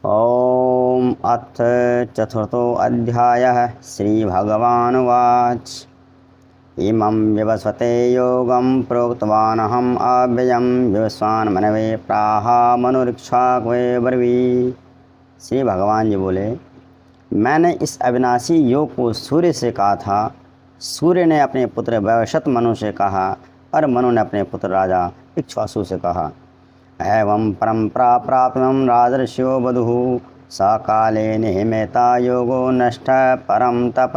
ओम अथ चतुर्थो अध्यायः श्रीभगवानुवाच इमं विवस्वते योगं प्रोक्तवानहम् अव्ययं विवस्वान् मनवे प्राह मनुरीक्षाक्वे ब्रवीत्। श्री भगवान जी बोले, मैंने इस अविनाशी योग को सूर्य से कहा था। सूर्य ने अपने पुत्र वैवस्वत मनु से कहा और मनु ने अपने पुत्र राजा इक्ष्वाकु से कहा। एवं परंपरा प्राप्तं राजर्षियो वधुः सकाले निहिमेता योगो नष्ट परम तप।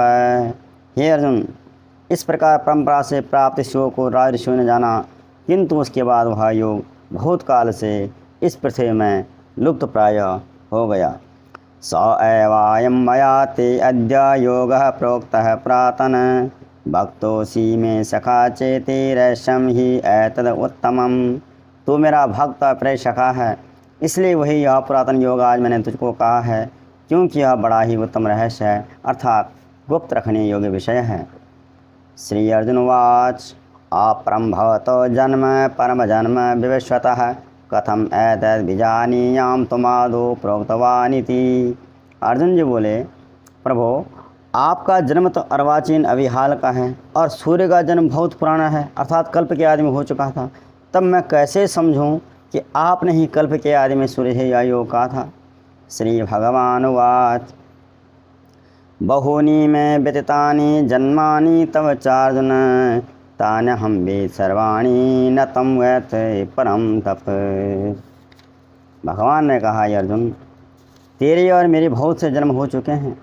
हे अर्जुन, इस प्रकार परंपरा से प्राप्त ऋषियों को राजर्षियों ने जाना, किंतु उसके बाद वह योग बहुत काल से इस पृथ्वी में लुप्त प्राय हो गया। स एवायं मया ते अद्य योगः प्रोक्तः पुरातन भक्तोऽसि मे सखा चेतिरैषं हि एतद् उत्तमम्। तू मेरा भक्त प्रिय सखा है, इसलिए वही यह पुरातन योग आज मैंने तुझको कहा है, क्योंकि यह बड़ा ही उत्तम रहस्य है, अर्थात गुप्त रखने योग्य विषय है। श्री अर्जुनवाच अपरं भवतो जन्म परम जन्म विवस्वतः कथम एतद् विजानीयां तुमादौ प्रोक्तवानिति। अर्जुन जी बोले, प्रभो, आपका जन्म तो अर्वाचीन अविहाल का है और सूर्य का जन्म बहुत पुराना है, अर्थात कल्प के आदि में हो चुका था। तब मैं कैसे समझूं कि आपने ही कल्प के आदि में सूर्य से यह योग कहा था। श्री भगवानुवाच बहूनि मे व्यतीतानि जन्मानि तव चार्जुन तान्यहं वेद सर्वाणि न तं वेत्ति परम तप। भगवान ने कहा, अर्जुन, तेरे और मेरे बहुत से जन्म हो चुके हैं,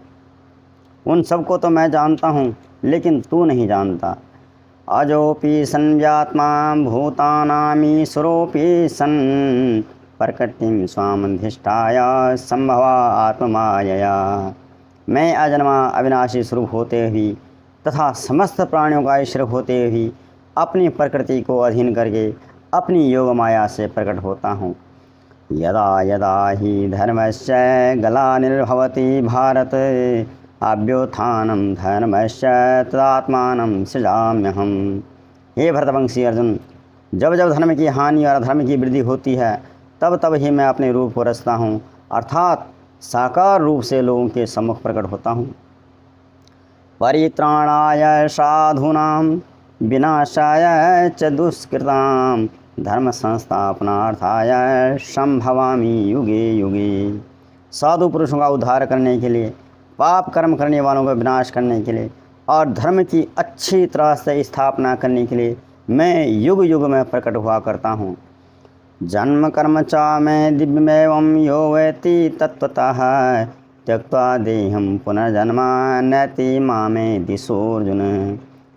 उन सबको तो मैं जानता हूँ, लेकिन तू नहीं जानता। अजोपि संव्यात्मा भूतानामीश्वरोऽपि सन् प्रकृतिं स्वामधिष्ठाय संभवा आत्ममायया। मैं अजन्मा अविनाशी स्वरूप होते हुए तथा समस्त प्राणियों का ईश्वर होते हुए अपनी प्रकृति को अधीन करके अपनी योग माया से प्रकट होता हूँ। यदा यदा ही धर्मस्य ग्लानिर्भवति भारत अभ्युत्थानं धर्मस्य तदात्मानं सृजाम्यहम्। हे भरतवंशी अर्जुन, जब जब धर्म की हानि और अधर्म की वृद्धि होती है, तब तब ही मैं अपने रूप को रचता हूँ, अर्थात साकार रूप से लोगों के सम्मुख प्रकट होता हूँ। परित्राणाय साधूनां विनाशाय च दुष्कृतां धर्म संस्थापनार्थाय संभवामि युगे युगे। साधु पुरुषों का उद्धार करने के लिए, पाप कर्म करने वालों का विनाश करने के लिए और धर्म की अच्छी तरह से स्थापना करने के लिए मैं युग युग में प्रकट हुआ करता हूँ। जन्म कर्म च मैं दिव्यमेवं यो वेत्ति तत्त्वतः त्यक्त्वा देहं पुनर्जन्म नैति मामे दिशोर्जुन।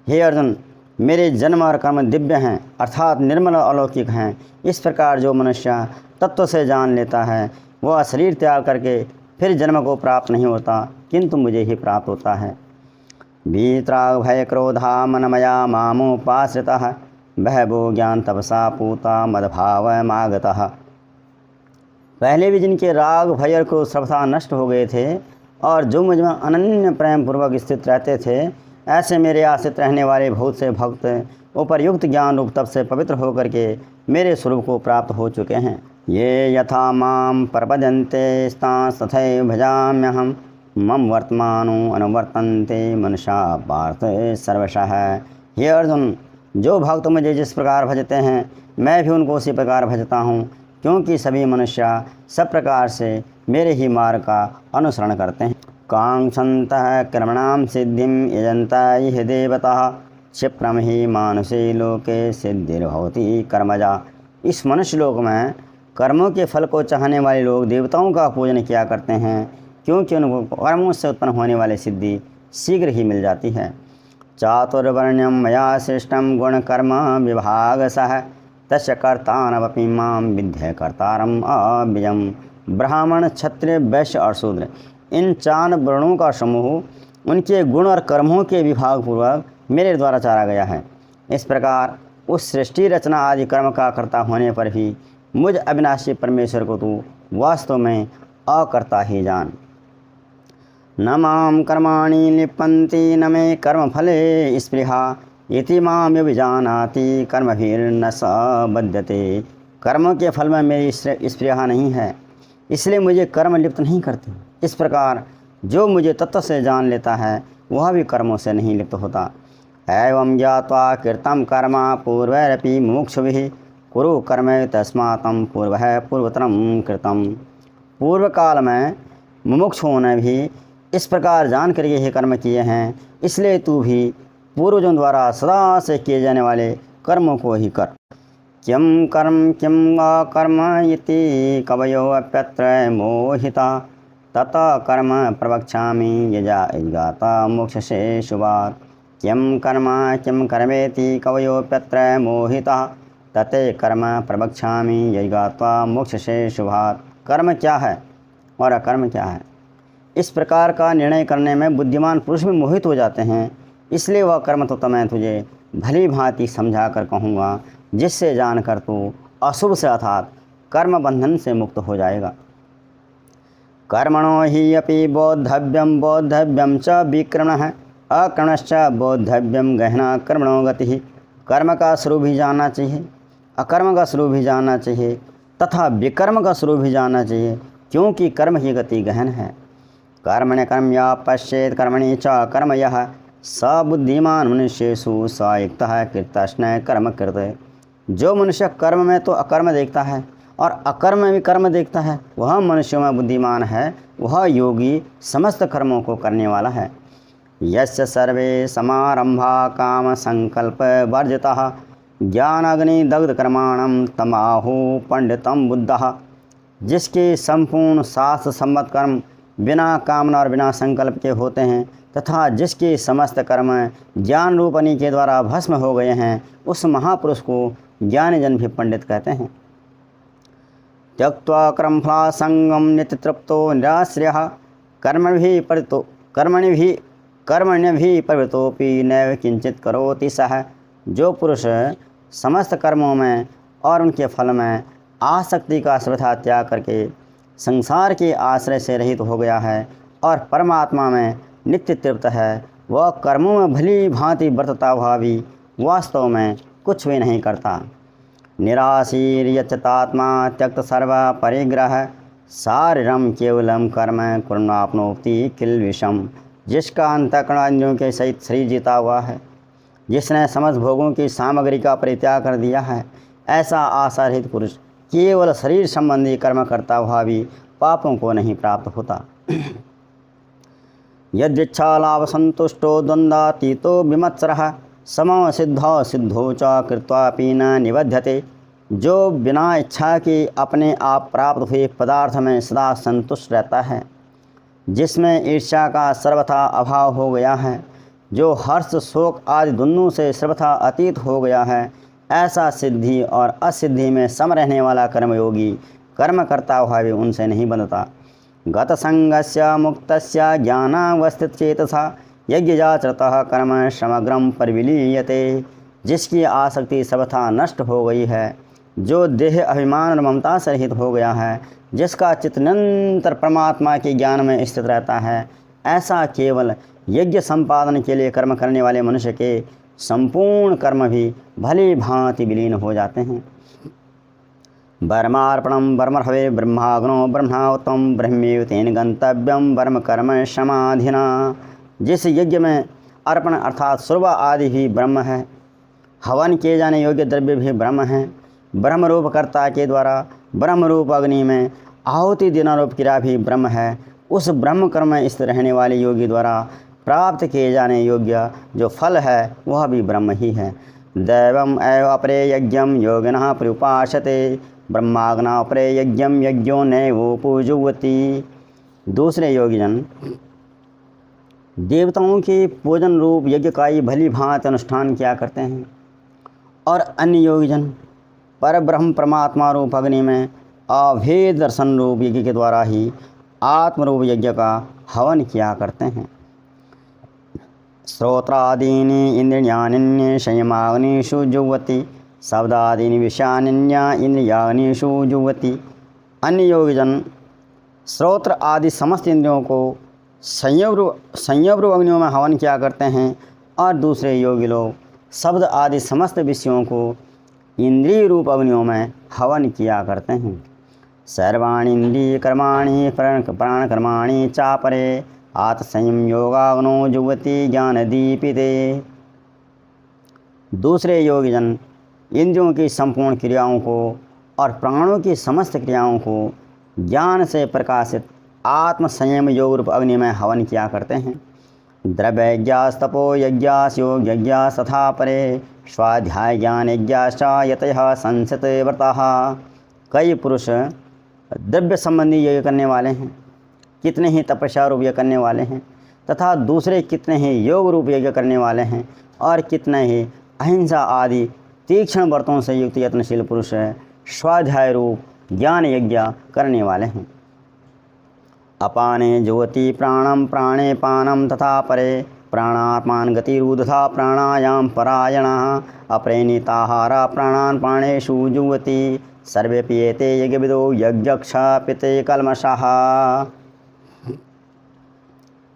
हे अर्जुन, मेरे जन्म और कर्म दिव्य हैं, अर्थात निर्मल और अलौकिक हैं। इस प्रकार जो मनुष्य तत्व से जान लेता है, वह शरीर त्याग करके फिर जन्म को प्राप्त नहीं होता, किंतु मुझे ही प्राप्त होता है। वीतराग भय क्रोधा मनमया मामुपाश्रितः बहवो ज्ञान तपसा पूता मदभावमागतः। पहले भी जिनके राग भय को सर्वथा नष्ट हो गए थे और जो मुझ में अनन्य प्रेम पूर्वक स्थित रहते थे, ऐसे मेरे आश्रित रहने वाले बहुत से भक्त उपर्युक्त ज्ञान रूप तप से पवित्र होकर के मेरे स्वरूप को प्राप्त हो चुके हैं। ये यथा मां प्रपद्यन्ते तांस्तथैव भजाम्यहम् मम वर्तमानो अनुवर्तन्ते मनुष्या पार्थ सर्वशः। हे अर्जुन, जो भक्त मुझे जिस प्रकार भजते हैं, मैं भी उनको उसी प्रकार भजता हूँ, क्योंकि सभी मनुष्य सब प्रकार से मेरे ही मार्ग का अनुसरण करते हैं। कांक्षन्तः कर्मणां सिद्धिं यजन्ता इह देवताः क्षिप्रं हि मानुषे लोके सिद्धिर्भवति कर्मजा। इस मनुष्य लोक में कर्मों के फल को चाहने वाले लोग देवताओं का पूजन किया करते हैं, क्योंकि उनको कर्मों से उत्पन्न होने वाली सिद्धि शीघ्र ही मिल जाती है। चातुर्वर्ण्यं मया सृष्टं गुणकर्म विभागशः तस्य कर्तारमपि मां विद्य कर्तारम् अव्ययम्। ब्राह्मण, क्षत्रिय, वैश्य और शूद्र, इन 4 वर्णों का समूह उनके गुण और कर्मों के विभाग पूर्वक मेरे द्वारा चारा गया है। इस प्रकार उस सृष्टि रचना आदि कर्म का कर्ता होने पर भी मुझ अविनाशी परमेश्वर को तू वास्तव में अकर्ता ही जान। न मां कर्माणि लिप्यन्ति न मे कर्मफले स्पृहा इति मां विजानाति कर्मभिर्न स बध्यते। कर्मों के फल में मेरी स्पृहा नहीं है, इसलिए मुझे कर्म लिप्त नहीं करते। इस प्रकार जो मुझे तत्व से जान लेता है वह भी कर्मों से नहीं लिप्त होता। एवं ज्ञात्वा कृतं कर्म पूर्वैरपि मुमुक्षुभिः कुरु कर्म तस्मात् पूर्वः पूर्वतरं कृतम्। पूर्व काल में मुमुक्षुओं ने भी इस प्रकार जान कर ये कर्म किए हैं, इसलिए तू भी पूर्वजों द्वारा सदा से किए जाने वाले कर्मों को ही कर। किम कर्म किम अकर्म इति कवयो अप्यत्र मोहिता तत कर्म प्रवक्ष्यामि यजाता मोक्षसे शुभात्। किम कर्मेति कवयोऽप्यत्र मोहिता तते कर्म प्रवक्ष्यामि यज्ञात्वा मोक्षसे शुभात्। कर्म क्या है और अकर्म क्या है, इस प्रकार का निर्णय करने में बुद्धिमान पुरुष भी मोहित हो जाते हैं। इसलिए वह कर्म तो मैं तुझे भली भांति समझा कर कहूँगा, जिससे जानकर तू अशुभ से अर्थात कर्म बंधन से मुक्त हो जाएगा। कर्मणो हि अपि बोद्धव्यम च विक्रमः अकर्मश्च बोद्धव्यम गहना कर्मणो गतिः। कर्म का स्वरूप भी जानना चाहिए, अकर्म का स्वरूप भी जानना चाहिए तथा विकर्म का स्वरूप भी जानना चाहिए, क्योंकि कर्म की गति गहन है। कर्मण्य कर्म या पश्येत कर्मणि च कर्म यः स बुद्धिमान मनुष्येषु स युक्तः कृतस्न कर्म कृते। जो मनुष्य कर्म में तो अकर्म देखता है और अकर्म में भी कर्म देखता है, वह मनुष्यों में बुद्धिमान है, वह योगी समस्त कर्मों को करने वाला है। यस्य सर्वे समारंभा काम संकल्प वर्जितः ज्ञानाग्नि दग्ध कर्माणं तमाहु पंडितम बुद्धः। जिसके संपूर्ण शास्त्र सम्मत कर्म बिना कामना और बिना संकल्प के होते हैं तथा जिसके समस्त कर्म ज्ञान रूपनी के द्वारा भस्म हो गए हैं, उस महापुरुष को ज्ञानी जन भी पंडित कहते हैं। त्यक्त्वा कर्मफला संगम नित्यतृप्तो निराश्रयः कर्मण्यभिः प्रवृत्तोऽपि नैव किंचित करोति सः। जो पुरुष समस्त कर्मों में और उनके फल में आसक्ति का सर्वथा त्याग करके संसार के आश्रय से रहित हो गया है और परमात्मा में नित्य तृप्त है, वह कर्मों में भली भांति बरतता हुआ भी वास्तव में कुछ भी नहीं करता। निराशीर्यच्युतात्मा त्यक्त सर्व परिग्रह शारीरम केवलम कर्म कुर्वाप्नोति किल विषम। जिसका अंतःकरण इंद्रियों के सहित शरीर जीता हुआ है, जिसने समस्त भोगों की सामग्री का परित्याग कर दिया है, ऐसा आशा रहित पुरुष केवल शरीर संबंधी कर्म करता हुआ भी पापों को नहीं प्राप्त होता। यद्इच्छा लाभ संतुष्टो द्वंद्वातीतो विमत्सरः समो सिद्धो च कृत्वापि न निबध्यते। जो बिना इच्छा के अपने आप प्राप्त हुए पदार्थ में सदा संतुष्ट रहता है, जिसमें ईर्ष्या का सर्वथा अभाव हो गया है, जो हर्ष शोक आदि दोनों से सर्वथा अतीत हो गया है, ऐसा सिद्धि और असिद्धि में सम रहने वाला कर्मयोगी कर्म करता हुआ भी उनसे नहीं बंधता। गत संगस्य मुक्तस्य ज्ञानावस्थितचेतसा यज्ञजाचरतः कर्म समग्रम परिविलीयते। जिसकी आसक्ति सर्वथा नष्ट हो गई है, जो देह अभिमान और ममता से रहित हो गया है, जिसका चित्त निरंतर परमात्मा के ज्ञान में स्थित रहता है, ऐसा केवल यज्ञ संपादन के लिए कर्म करने वाले मनुष्य के संपूर्ण कर्म भी भली भांति विलीन हो जाते हैं। वर्मार्पणम वर्मर्हवे ब्रह्माग्नो ब्रह्मावतम ब्रह्मेव तेन गंतव्यम वर्म कर्म समाधिना। जिस यज्ञ में अर्पण अर्थात सुरवा आदि भी ब्रह्म है, हवन किए जाने योग्य द्रव्य भी ब्रह्म हैं, ब्रह्मरूप कर्ता के द्वारा ब्रह्मरूप अग्नि में आहुति देना रूप क्रिया भी ब्रह्म है, उस ब्रह्म कर्म में स्थित रहने वाले योगी द्वारा प्राप्त किए जाने योग्य जो फल है वह भी ब्रह्म ही है। दैवम एव अपरे यज्ञम योगिनः प्रयुपासते ब्रह्माग्ना अपरे यज्ञम यज्ञो नैवोपजुह्वति। दूसरे योगीजन देवताओं के पूजन रूप यज्ञ का ही भली भांति अनुष्ठान किया करते हैं और अन्य योगीजन पर ब्रह्म परमात्मा रूप अग्नि में अभेद दर्शन रूप यज्ञ के द्वारा ही आत्मरूप यज्ञ का हवन किया करते हैं। श्रोत्रादीनि इंद्रियाण्य संयमाग्निषु जुह्वति शब्दादीनि विषयान्य इंद्रियाग्निषु जुह्वति। अन्य योगीजन श्रोत्र आदि समस्त इंद्रियों को संयम रूप अग्नियों में हवन किया करते हैं और दूसरे योगी लोग शब्द आदि समस्त विषयों को इंद्रिय रूप अग्नियों में हवन किया करते हैं। सर्वाणीन्द्रियकर्माणि प्राणकर्माणि चापरे आत्मसंयम योगाग्नो जुह्वति ज्ञानदीपिते। दूसरे योगीजन इंद्रियों की संपूर्ण क्रियाओं को और प्राणों की समस्त क्रियाओं को ज्ञान से प्रकाशित आत्मसंयम योग रूप अग्नि में हवन किया करते हैं। द्रव्य यज्ञास तपो यज्ञास योग यज्ञास तथा परे स्वाध्याय ज्ञान यज्ञाश्च यतयः संसित व्रतः। कई पुरुष द्रव्य संबंधी यज्ञ करने वाले हैं, कितने ही तपस्या रूप यज्ञ करने वाले हैं, तथा दूसरे कितने ही योग रूप यज्ञ करने वाले हैं, और कितने ही अहिंसा आदि तीक्ष्ण व्रतों से युक्त यत्नशील पुरुष स्वाध्याय रूप ज्ञान यज्ञ करने वाले हैं। अपाने ज्योति प्राणम प्राणे पानम तथा परे प्राणापान गतिरुदधा प्राणायाम परायणः अप्रेणिताहारा प्राणान प्राणेषु जुह्वति सर्वे पियेते यज्ञविदो यज्ञक्षपिते कल्मषः।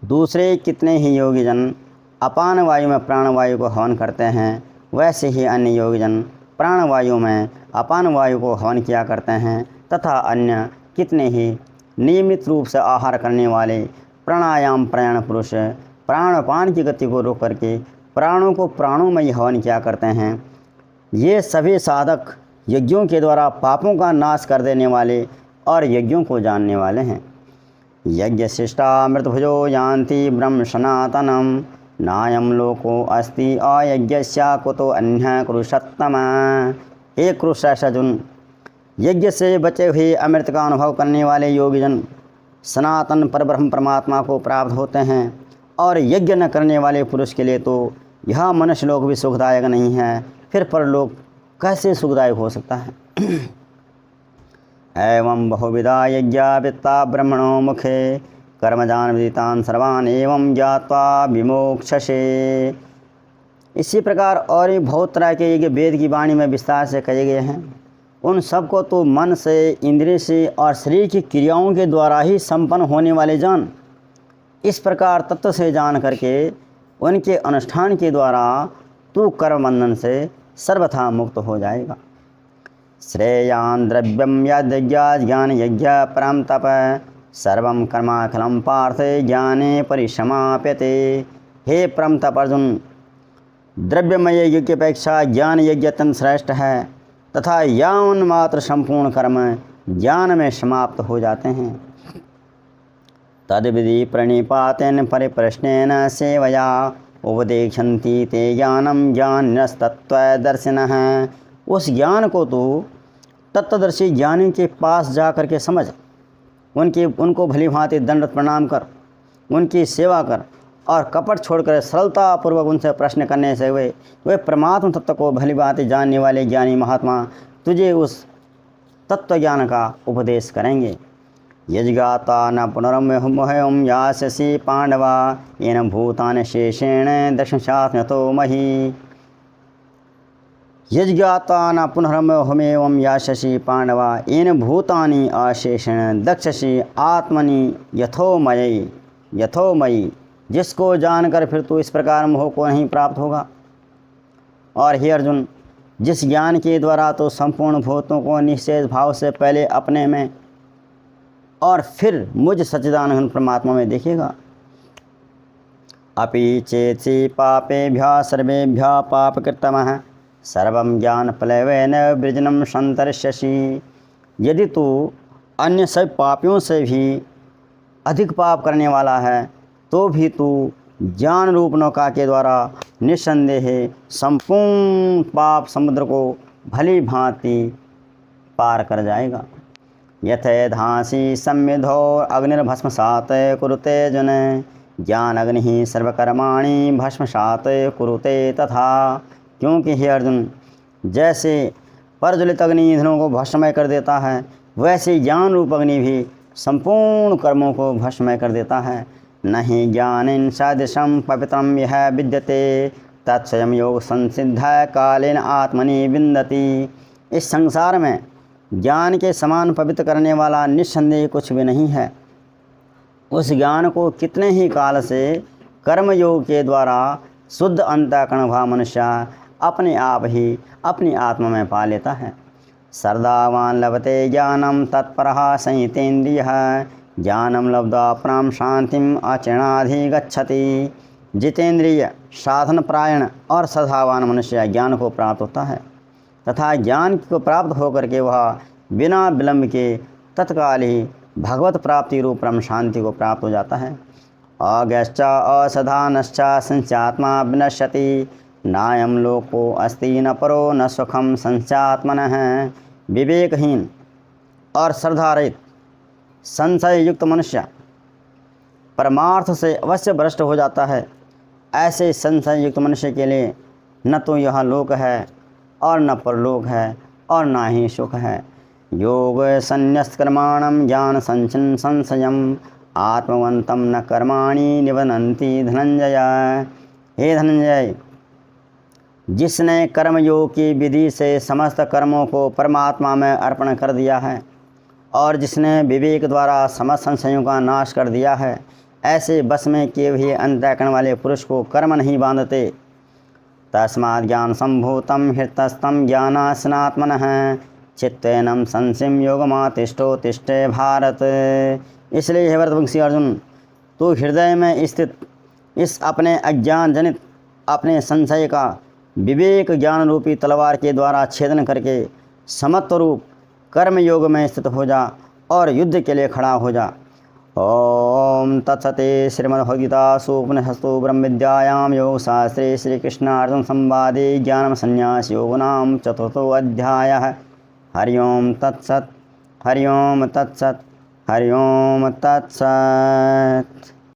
दूसरे कितने ही योगीजन अपान वायु में प्राणवायु को हवन करते हैं, वैसे ही अन्य योगीजन प्राणवायु में अपान वायु को हवन किया करते हैं, तथा अन्य कितने ही नियमित रूप से आहार करने वाले प्राणायाम प्रयाण पुरुष प्राणपान की गति को रोक करके प्राणों को प्राणों में ही हवन किया करते हैं। ये सभी साधक यज्ञों के द्वारा पापों का नाश कर देने वाले और यज्ञों को जानने वाले हैं। यज्ञ शिष्टा मृतभुजो यान्ति ब्रह्म सनातनम नायम लोको अस्ति अयज्ञस्या कुतो अन्य कुरुषोत्तम। एक कुरुश्रेष्ठ अर्जुन, यज्ञ से बचे हुए अमृत का अनुभव करने वाले योगीजन सनातन परब्रह्म परमात्मा को प्राप्त होते हैं, और यज्ञ न करने वाले पुरुष के लिए तो यह मनुष्य लोक भी सुखदायक नहीं है, फिर परलोक कैसे सुखदायक हो सकता है। एवं बहुविधा यज्ञा वित्ता ब्रह्मणो मुखे कर्मजान विदितान सर्वान एवं ज्ञात्वा विमोक्षसे। इसी प्रकार और भी बहुत तरह के यज्ञ वेद की वाणी में विस्तार से कहे गए हैं। उन सबको तो मन से, इंद्रिय से और शरीर की क्रियाओं के द्वारा ही संपन्न होने वाले जान। इस प्रकार तत्व से जान करके उनके अनुष्ठान के द्वारा तू कर्म बंधन से सर्वथा मुक्त हो जाएगा। श्रेयान द्रव्यम यज्ञ ज्ञान यज्ञ परम तप सर्वं कर्माखिलं पार्थ ज्ञाने परिसमाप्यते। हे परम तप अर्जुन, द्रव्यमय यज्ञ की अपेक्षा ज्ञान यज्ञ अत्यंत श्रेष्ठ है, तथा यावन मात्र संपूर्ण कर्म ज्ञान में समाप्त हो जाते हैं। तद्विधि प्रणिपातेन परिप्रश्नेन सेवया उपदेक्षन्ति ते ज्ञानम ज्ञानस्तत्त्वदर्शिनः। उस ज्ञान को तो तत्वदर्शी ज्ञानी के पास जा कर के समझ, उनको भली भांति दंडवत प्रणाम कर, उनकी सेवा कर, और कपट छोड़कर सरलतापूर्वक उनसे प्रश्न करने से वे परमात्म तत्व को भली भांति जानने वाले ज्ञानी महात्मा तुझे उस तत्व ज्ञान का उपदेश करेंगे। यज्ञाता न पुनरमोहम यास्यसि पांडवा येन भूतान शेषेण दक्षिणात्मतो मही। यज्ञाता न पुनरमोहमेवं यास्यसि पांडवा येन भूतानि अशेषेण दक्षसि आत्मनि यथोमयी। जिसको जानकर फिर तू इस प्रकार मोह को नहीं प्राप्त होगा। और हे अर्जुन, जिस ज्ञान के द्वारा तो संपूर्ण भूतों को निश्चय भाव से पहले अपने में और फिर मुझ सच्चिदानंद परमात्मा में देखेगा। अपि चेत्सि पापेभ्यः सर्वेभ्यः पापकृतमः सर्वं ज्ञानप्लवेन वृजनं संतरिष्यसि। यदि तू अन्य सब पापियों से भी अधिक पाप करने वाला है, तो भी तू ज्ञान रूप नौका के द्वारा निस्संदेह संपूर्ण पाप समुद्र को भली भांति पार कर जाएगा। यथेधांसि सम्मिधो अग्निर्भस्मसात कुरुते जन ज्ञान अग्नि सर्वकर्माणि भस्मसात कुरुते तथा। क्योंकि हे अर्जुन, जैसे प्रज्वलित अग्नि ईंधनों को भस्ममय कर देता है, वैसे ज्ञान रूप अग्नि भी संपूर्ण कर्मों को भस्ममय कर देता है। नहीं ज्ञानेन सदृशं पवित्रं यह विद्यते तत्स्वयं योग संसिद्ध कालेन आत्मनि विन्दति। इस संसार में ज्ञान के समान पवित्र करने वाला निस्संदेह कुछ भी नहीं है। उस ज्ञान को कितने ही काल से कर्मयोग के द्वारा शुद्ध अंतःकरण भाव मनुष्य अपने आप ही अपनी आत्मा में पा लेता है। श्रद्धावान् लभते ज्ञानं तत्परः संयतेन्द्रियः ज्ञानं लब्ध्वा परां शांतिम अचिरेणाधिगच्छति। जितेंद्रिय, साधन परायण और श्रद्धावान मनुष्य ज्ञान को प्राप्त होता है तथा ज्ञान को प्राप्त होकर के वह बिना विलंब के तत्काल ही भगवत प्राप्ति रूप परम शांति को प्राप्त हो जाता है। अज्ञश्च असाधानश्च संस्यात्मा विनश्यति नायं लोको अस्ति न परो न सुखम संस्यात्मनः। विवेकहीन और श्रद्धारहित संशय युक्त मनुष्य परमार्थ से अवश्य भ्रष्ट हो जाता है। ऐसे संशय युक्त मनुष्य के लिए न तो यह लोक है और न परलोक है और न ही सुख है। योग संन्यस्त कर्माणं ज्ञान संचन संशयम आत्मवंतम न कर्माणि निबनन्ति धनंजय। हे धनंजय, जिसने कर्मयोग की विधि से समस्त कर्मों को परमात्मा में अर्पण कर दिया है और जिसने विवेक द्वारा समस्त संशयों का नाश कर दिया है, ऐसे बस में किए हुए अंतःकरण वाले पुरुष को कर्म नहीं बांधते। तस्मात् ज्ञान संभूतम हृतस्थम ज्ञानासनात्मनः चित्तेनम संशयम योगमातिष्ठो तिष्ठे भारत। इसलिए हे भरतवंशी अर्जुन, तू हृदय में स्थित इस अपने अज्ञान जनित अपने संशय का विवेक ज्ञान रूपी तलवार के द्वारा छेदन करके समत्व रूप कर्म योग में स्थित हो जा और युद्ध के लिए खड़ा हो जा। ओम तत्सते। श्रीमद्भगवद्गीतासु उपनिषत्सु ब्रह्म विद्यायां योगशास्त्रे श्रीकृष्णार्जुन संवादे ज्ञान संन्यास योगो नाम 4थो अध्यायः। हरि ओम तत्सत्। हरि ओम तत्सत्। हरि ओम तत्सत्।